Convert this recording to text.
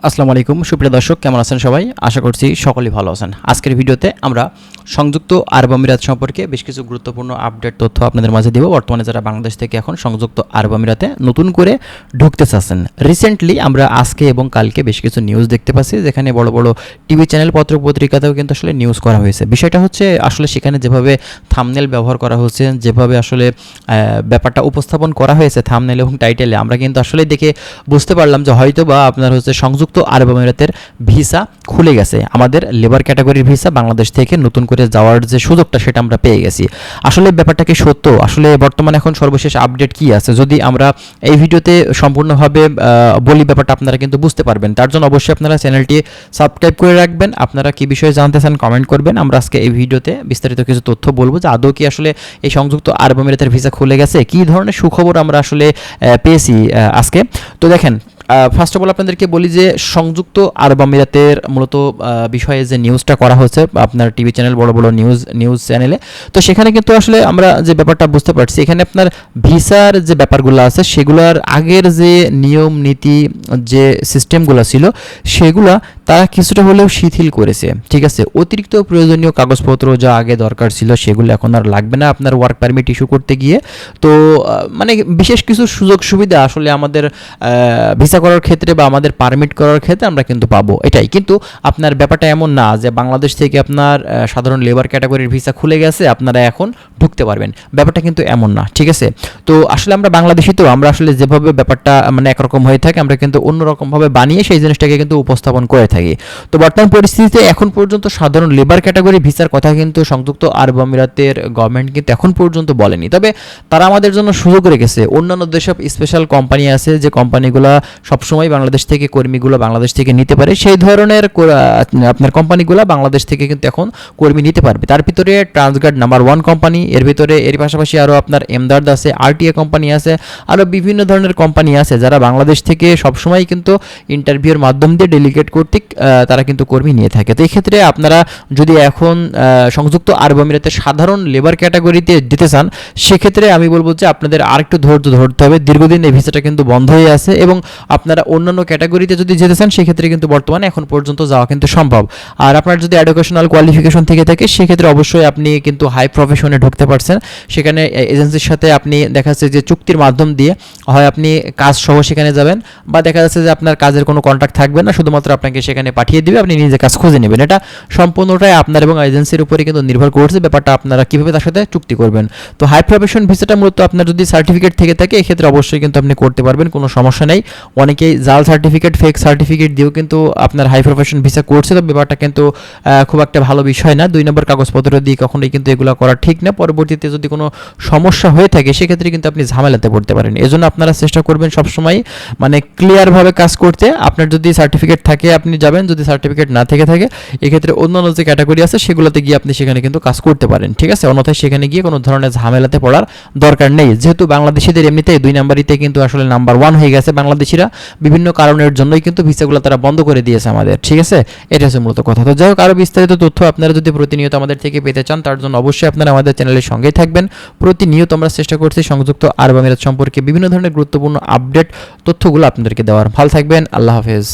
আসসালামু আলাইকুম সুপ্রিয় দর্শক, কেমন আছেন সবাই? আশা করছি সকলেই ভালো আছেন। আজকের ভিডিওতে আমরা সংযুক্ত আরব আমিরাত সম্পর্কে বেশ কিছু গুরুত্বপূর্ণ আপডেট তথ্য আপনাদের মাঝে দিব। বর্তমানে যারা বাংলাদেশ থেকে এখন সংযুক্ত আরব আমিরাতে নতুন করে ঢুকতে চাচ্ছেন, রিসেন্টলি আমরা আজকে এবং কালকে বেশ কিছু নিউজ দেখতে পাচ্ছি, যেখানে বড় বড় টিভি চ্যানেল পত্র পত্রিকাতেও কিন্তু আসলে নিউজ করা হয়েছে। বিষয়টা হচ্ছে আসলে সেখানে যেভাবে থাম্বনেল ব্যবহার করা হচ্ছে, যেভাবে আসলে ব্যাপারটা উপস্থাপন করা হয়েছে থাম্বনেল এবং টাইটেলে, আমরা কিন্তু আসলে দেখে বুঝতে পারলাম যে হয়তো বা আপনার হচ্ছে সংযুক্ত আরব আমিরাতের ভিসা খুলে গেছে, আমাদের লেবার ক্যাটাগরির ভিসা বাংলাদেশ থেকে নতুন করে যাওয়ার যে সুযোগটা সেটা আমরা পেয়ে গেছি। আসলে ব্যাপারটা কি সত্য? আসলে বর্তমানে এখন সর্বশেষ আপডেট কি আছে, যদি আমরা এই ভিডিওতে সম্পূর্ণভাবে বলি, ব্যাপারটা আপনারা কিন্তু বুঝতে পারবেন। তার জন্য অবশ্যই আপনারা চ্যানেলটি সাবস্ক্রাইব করে রাখবেন। আপনারা কি বিষয়ে জানতে চান কমেন্ট করবেন। আমরা আজকে এই ভিডিওতে বিস্তারিত কিছু তথ্য বলবো যে আদৌ কি আসলে এই সংযুক্ত আরব আমিরাতের ভিসা খুলে গেছে, কী ধরনের সুখবর আমরা আসলে পেয়েছি আজকে। তো দেখেন, ফার্স্ট অফ অল আপনাদেরকে বলি যে সংযুক্ত আরব আমিরাতের মূলত বিষয়ে যে নিউজটা করা হচ্ছে আপনার টিভি চ্যানেল, বড় বড় নিউজ চ্যানেলে, তো সেখানে কিন্তু আসলে আমরা যে ব্যাপারটা বুঝতে পারছি, এখানে আপনার ভিসার যে ব্যাপারগুলো আছে সেগুলোর আগের যে নিয়ম নীতি, যে সিস্টেমগুলো ছিল সেগুলো তারা কিছুটা হলেও শিথিল করেছে। ঠিক আছে, অতিরিক্ত প্রয়োজনীয় কাগজপত্র যা আগে দরকার ছিল সেগুলো এখন আর লাগবে না আপনার ওয়ার্ক পারমিট ইস্যু করতে গিয়ে। তো মানে বিশেষ কিছু সুযোগ সুবিধা আসলে আমাদের ভিসা করার ক্ষেত্রে বা আমাদের পারমিট করার ক্ষেত্রে আমরা কিন্তু পাবো, এটাই। কিন্তু আপনার ব্যাপারটা এমন না যে বাংলাদেশ থেকে আপনার সাধারণ লেবার ক্যাটাগরির ভিসা খুলে গেছে, আপনারা এখন ঢুকতে পারবেন, ব্যাপারটা কিন্তু এমন না। ঠিক আছে, তো আসলে আমরা বাংলাদেশি, তো আমরা আসলে যেভাবে ব্যাপারটা মানে একরকম হয়ে থাকে, আমরা কিন্তু অন্যরকমভাবে বানিয়ে সেই জিনিসটাকে কিন্তু উপস্থাপন করে থাকি। তো বর্তমান পরিস্থিতিতে এখন পর্যন্ত সাধারণ লেবার ক্যাটাগরি ভিসার কথা কিন্তু সংযুক্ত আরব আমিরাতের গভর্নমেন্ট কিন্তু এখন পর্যন্ত বলেনি। তবে তারা আমাদের জন্য সুযোগ রেখেছে। অন্যান্য যেসব স্পেশাল কোম্পানি আছে, যে কোম্পানিগুলো সবসময় বাংলাদেশ থেকে কর্মীগুলো বাংলাদেশ থেকে নিতে পারে, সেই ধরনের আপনার কোম্পানিগুলো বাংলাদেশ থেকে কিন্তু এখন কর্মী নিতে পারবে। তার ভিতরে ট্রান্সগার্ড নাম্বার 1 কোম্পানি, এর পাশাপাশি আরও আপনার এমদার্দ আছে, আরটিএ কোম্পানি আছে, আরও বিভিন্ন ধরনের কোম্পানি আছে যারা বাংলাদেশ থেকে সবসময় কিন্তু ইন্টারভিউর মাধ্যম দিয়ে ডেলিগেট কর্তৃক তারা কিন্তু কর্মী নিয়ে থাকে। তো এই ক্ষেত্রে আপনারা যদি এখন সংযুক্ত আরব আমিরাতের সাধারণ লেবার ক্যাটাগরিতে দিতে চান, সেক্ষেত্রে আমি বলবো যে আপনাদের আরেকটু ধৈর্য ধরতে হবে। দীর্ঘদিন এই ভিসাটা কিন্তু বন্ধ হয়ে আছে, এবং আপনারা অন্যান্য ক্যাটাগরিতে যদি যেতে চান সেক্ষেত্রে কিন্তু বর্তমানে এখন পর্যন্ত যাওয়া কিন্তু সম্ভব। আর আপনার যদি এডুকেশনাল কোয়ালিফিকেশন থেকে থাকে সেক্ষেত্রে অবশ্যই আপনি কিন্তু হাই প্রফেশনে ঢুকতে পারছেন। সেখানে এজেন্সির সাথে আপনি দেখা যাচ্ছে যে চুক্তির মাধ্যম দিয়ে হয় আপনি কাজ সহ সেখানে যাবেন, বা দেখা যাচ্ছে যে আপনার কাজের কোনো কন্ট্রাক্ট থাকবে না, শুধুমাত্র আপনাকে সেখানে পাঠিয়ে দিবে, আপনি নিজে কাজ খুঁজে নেবেন। এটা সম্পূর্ণটাই আপনার এবং এজেন্সির উপরে কিন্তু নির্ভর করছে, ব্যাপারটা আপনারা কীভাবে তার সাথে চুক্তি করবেন। তো হাই প্রফেশন ভিসাটা মূলত আপনার যদি সার্টিফিকেট থেকে থাকে এক্ষেত্রে অবশ্যই কিন্তু আপনি করতে পারবেন, কোনো সমস্যা নেই। অনেকেই জাল সার্টিফিকেট, ফেক সার্টিফিকেট দিয়েও কিন্তু আপনার হাই প্রফেশন ভিসা করছে, তো ব্যাপারটা কিন্তু খুব একটা ভালো বিষয় না। 2 নম্বর কাগজপত্র দিয়ে কখনোই কিন্তু এগুলো করা ঠিক না। পরবর্তীতে যদি কোনো সমস্যা হয়ে থাকে সেক্ষেত্রে কিন্তু আপনি ঝামেলাতে পড়তে পারেন। এজন্য আপনারা চেষ্টা করবেন সবসময় মানে ক্লিয়ারভাবে কাজ করতে। আপনার যদি সার্টিফিকেট থাকে আপনি যাবেন, যদি সার্টিফিকেট না থেকে থাকে এক্ষেত্রে অন্যান্য যে ক্যাটাগরি আছে সেগুলোতে গিয়ে আপনি সেখানে কিন্তু কাজ করতে পারেন। ঠিক আছে, অন্যথায় সেখানে গিয়ে কোনো ধরনের ঝামেলাতে পড়ার দরকার নেই। যেহেতু বাংলাদেশিদের এমনিতেই 2 নাম্বারিতে কিন্তু আসলে নাম্বার 1 হয়ে গেছে বাংলাদেশিরা, বিভিন্ন কারণের জন্যই কিন্তু ভিসাগুলো তারা বন্ধ করে দিয়েছে আমাদের। ঠিক আছে, এটা হচ্ছে মূলত কথা। তো যাই হোক, আরও বিস্তারিত তথ্য আপনারা যদি প্রতিনিয়ত আমাদের থেকে পেতে চান তার জন্য অবশ্যই আপনারা আমাদের চ্যানেলের সঙ্গেই থাকবেন। প্রতিনিয়ত আমরা চেষ্টা করছি সংযুক্ত আরব আমিরাত সম্পর্কে বিভিন্ন ধরনের গুরুত্বপূর্ণ আপডেট তথ্যগুলো আপনাদেরকে দেওয়ার। ভালো থাকবেন, আল্লাহ হাফেজ।